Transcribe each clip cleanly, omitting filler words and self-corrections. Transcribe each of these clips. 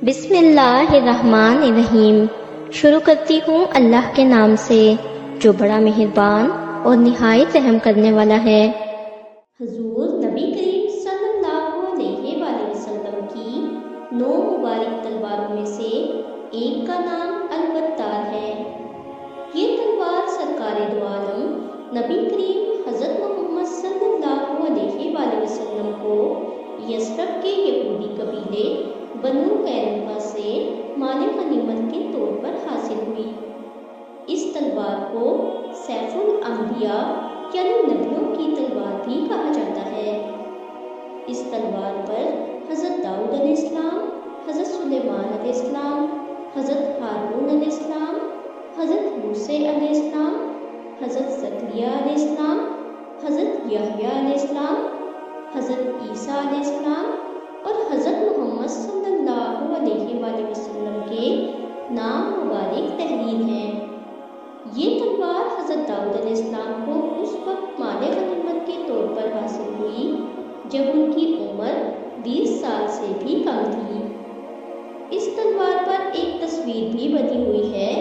بسم اللہ الرحمن الرحیم۔ شروع کرتی ہوں اللہ کے نام سے جو بڑا مہربان اور نہایت رحم کرنے والا ہے۔ حضور نبی کریم صلی اللہ علیہ وآلہ وسلم کی 9 مبارک تلواروں میں سے ایک کا نام البتار ہے۔ یہ تلوار سرکار دو عالم نبی کریم حضرت محمد صلی اللہ علیہ وآلہ وسلم کو یثرب کے یہودی قبیلے بنو قینقاع سے مال غنیمت کے طور پر حاصل ہوئی۔ اس تلوار کو سیف الانبیاء یعنی نبیوں کی تلوار بھی کہا جاتا ہے۔ اس تلوار پر حضرت داؤد علیہ السلام، حضرت سلیمان علیہ السلام، حضرت ہارون علیہ السلام، حضرت موسیٰ علیہ السلام، حضرت زکریا علیہ السلام، حضرت یحییٰ علیہ السلام، حضرت عیسیٰ علیہ السلام اور حضرت محمد صلی اللہ علیہ وآلہ وسلم کے نام مبارک تحریر ہیں۔ یہ تلوار حضرت داؤد علیہ السلام کو اس وقت مال غنیمت کے طور پر حاصل ہوئی جب ان کی عمر 20 سال سے بھی کم تھی۔ اس تلوار پر ایک تصویر بھی بنی ہوئی ہے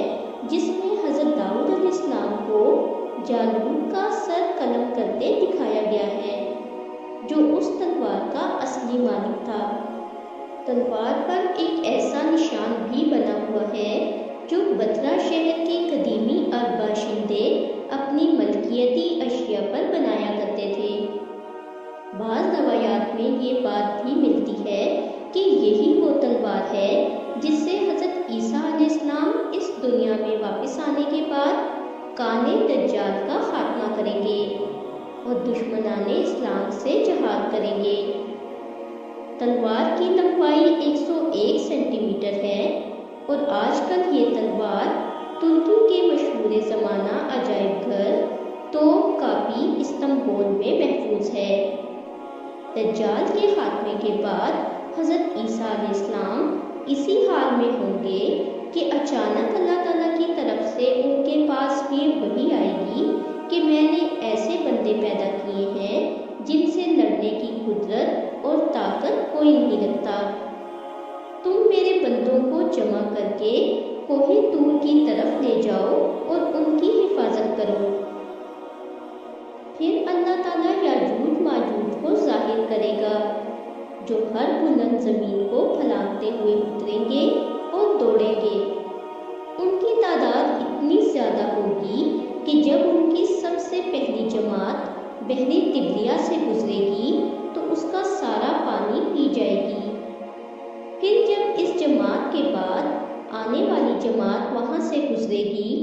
جس میں حضرت داؤد علیہ السلام کو جالوت کا سر قلم کرتے دکھایا گیا ہے جو اس تلوار کا اصلی مالک تھا۔ تلوار پر ایک ایسا نشان بھی بنا ہوا ہے جو بترا شہر کے قدیمی باشندے اپنی ملکیتی اشیاء پر بنایا کرتے تھے۔ بعض روایات میں یہ بات بھی ملتی ہے کہ یہی وہ تلوار ہے جس سے حضرت عیسیٰ علیہ السلام اس دنیا میں واپس آنے کے بعد کانے دجال کا خاتمہ کریں گے اور دشمنان اسلام سے جہاد کریں گے۔ تلوار کی لمبائی 101 سینٹی میٹر ہے اور آج کل یہ تلوار ترکی کے مشہور زمانہ عجائب گھر توپ کاپی استنبول میں محفوظ ہے۔ دجال کے خاتمے کے بعد حضرت عیسیٰ علیہ السلام اسی حال میں ہوں گے کہ اچانک اللہ تعالیٰ کی طرف سے ان کے پاس یہ وحی آئے گی کہ میں نے ایسے بندے پیدا کیے ہیں جن سے لڑنے کی قدرت اور طاقت کوئی نہیں رکھتا۔ تم میرے بندوں کو جمع کر کے کوہ طور کی طرف لے جاؤ اور ان کی حفاظت کرو۔ پھر اللہ تعالیٰ یاجوج ماجوج کو ظاہر کرے گا جو ہر بلند زمین کو پھلانگتے ہوئے اتریں گے اور دوڑیں گے۔ ان کی تعداد اتنی زیادہ ہوگی کہ جب ان کی سب سے پہلی جماعت بحر طبریہ سے گزرے گی تو اس کا سارا پانی پی جائے گی۔ پھر جب اس جماعت کے بعد آنے والی جماعت وہاں سے گزرے گی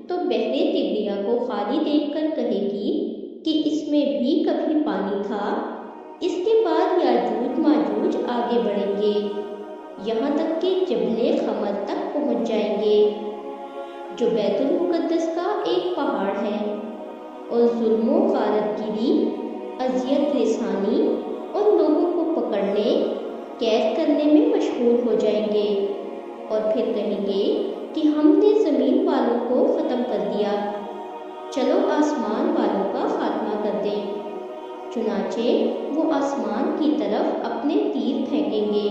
تو بحر طبریہ کو خالی دیکھ کر کہے گی کہ اس میں بھی کبھی پانی تھا۔ اس کے بعد یاجوج ماجوج آگے بڑھیں گے یہاں تک کہ جبل خمر تک پہنچ جائیں گے جو بیت المقدس کا ایک پہاڑ ہے اور ظلم و غارت گری، اذیت رسانی اور لوگوں کو پکڑنے قید کرنے میں مشغول ہو جائیں گے اور پھر کہیں گے کہ ہم نے زمین والوں کو ختم کر دیا، چلو آسمان والوں کا خاتمہ کر دیں۔ چنانچہ وہ آسمان کی طرف اپنے تیر پھینکیں گے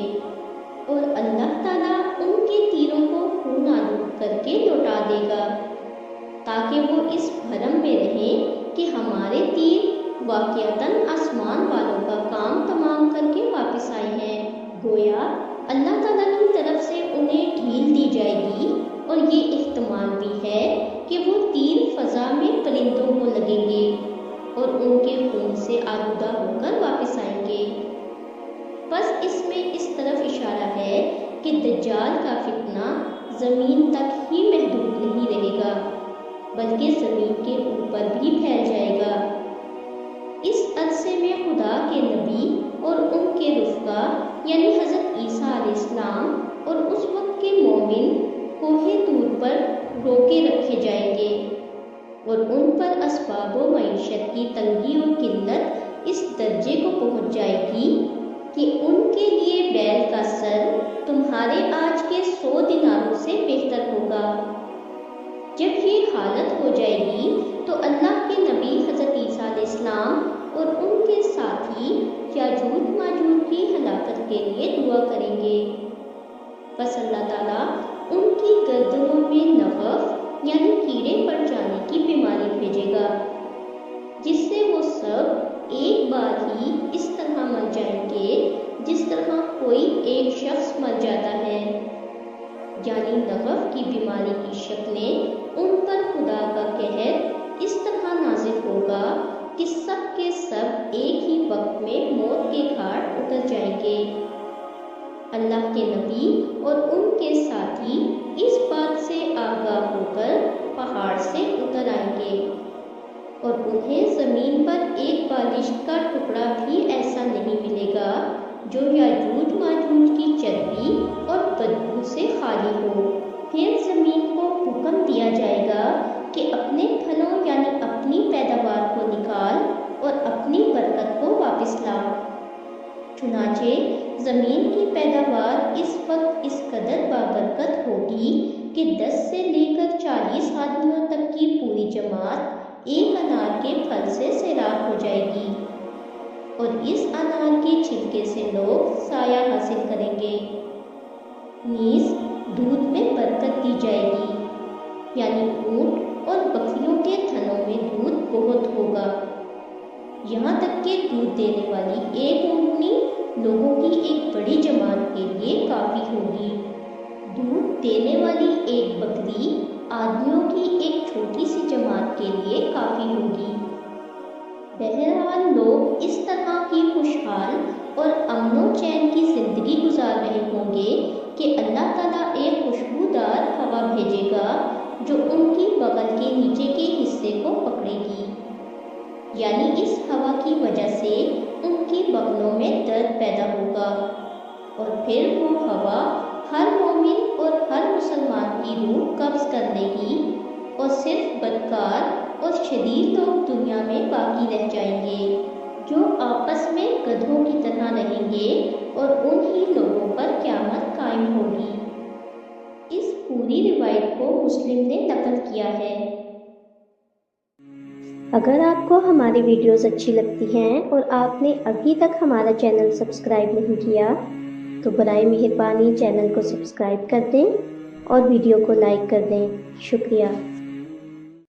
اور اللہ تعالیٰ ان کے تیروں کو خون آلود کر کے لوٹا دے گا تاکہ وہ اس بھرم میں رہیں کہ ہمارے تیر واقعتاً آسمان والوں کا کام تمام کر کے واپس آئے ہیں۔ گویا اللہ تعالیٰ کی طرف سے انہیں ڈھیل دی جائے گی اور یہ احتمال بھی ہے کہ وہ تیر فضا میں پرندوں کو لگیں گے اور ان کے خون سے آلودہ ہو کر واپس آئیں گے۔ بس اس میں اس طرف اشارہ ہے کہ دجال کا فتنہ زمین تک ہی محدود نہیں رہے گا بلکہ زمین کے اوپر بھی پھیل جائے گا۔ اس عرصے میں خدا کے نبی اور ان کے رفقا یعنی حضرت عیسیٰ علیہ السلام اور اس وقت کے مومن کوہ طور پر روکے رکھے جائیں گے اور ان پر اسباب و معیشت کی تنگی اور قلت اس درجے کو پہنچ جائے گی کہ ان کے لیے بیل کا سر تمہارے آج کے 100 دیناروں سے بہتر ہوگا۔ جب یہ حالت ہو جائے گی تو اللہ کے نبی حضرت عیسیٰ علیہ السلام اور ان کے ساتھی یاجوج ماجوج کی ہلاکت کے لیے دعا کریں گے۔ بس اللہ تعالیٰ ان کی گردنوں میں نغف یعنی کیڑے پڑ جانے کی بیماری بھیجے گا، جس سے وہ سب ایک بار ہی اس طرح مر جائیں گے جس طرح کوئی ایک شخص مر جاتا ہے۔ یعنی نغف کی بیماری کی شکلیں ان پر خدا کا قہر اس طرح نازل ہوگا کہ سب کے سب ایک ہی وقت میں موت کے گھاٹ اتر جائیں گے۔ اللہ کے نبی اور ان کے ساتھی اس بات سے آگاہ ہو کر پہاڑ سے اتر آئیں گے، اور انہیں زمین پر ایک بالشت کا ٹکڑا بھی ایسا نہیں ملے گا جو یاجوج ماجوج کی چربی اور بدبو سے خالی ہو۔ پھر زمین کو حکم دیا جائے گا کہ اپنے پھلوں یعنی اپنی پیداوار کو نکال اور اپنی برکت کو واپس لا۔ چنانچہ زمین کی پیداوار اس وقت اس قدر بابرکت ہوگی کہ 10 سے لے کر 40 آدمیوں تک کی پوری جماعت ایک انار کے پھل سے سیراب ہو جائے گی، اور اس انار کے چھلکے سے لوگ سایہ حاصل کریں گے۔ نیز دودھ میں برکت دی جائے گی، یعنی اونٹ اور بکریوں کے تھنوں میں دودھ بہت ہوگا، یہاں تک کہ دودھ دینے والی ایک اونٹنی لوگوں کی ایک بڑی جماعت کے لیے کافی ہوگی۔ دودھ دینے والی ایک بکری آدمیوں کی ایک چھوٹی سی جماعت کے لیے کافی ہوگی۔ بہرحال لوگ اس طرح کی خوشحال اور امن و چین کی زندگی گزار رہے ہوں گے کہ اللہ تعالیٰ ایک خوشبودار ہوا بھیجے گا جو ان کی بغل کے نیچے کے حصے کو پکڑے گی، یعنی اس ہوا کی وجہ سے ان کی بغلوں میں درد پیدا ہوگا، اور پھر وہ ہوا ہر مومن اور ہر مسلمان کی روح قبض کر لے گی، اور صرف بدکار اور شدید لوگ دنیا میں باقی رہ جائیں گے جو آپس میں گدھوں کی طرح رہیں گے، اور انہی لوگوں پر قیامت قائم ہوگی۔ اس پوری روایت کو مسلم نے نقل کیا ہے۔ اگر آپ کو ہماری ویڈیوز اچھی لگتی ہیں اور آپ نے ابھی تک ہمارا چینل سبسکرائب نہیں کیا تو برائے مہربانی چینل کو سبسکرائب کر دیں اور ویڈیو کو لائک کر دیں۔ شکریہ۔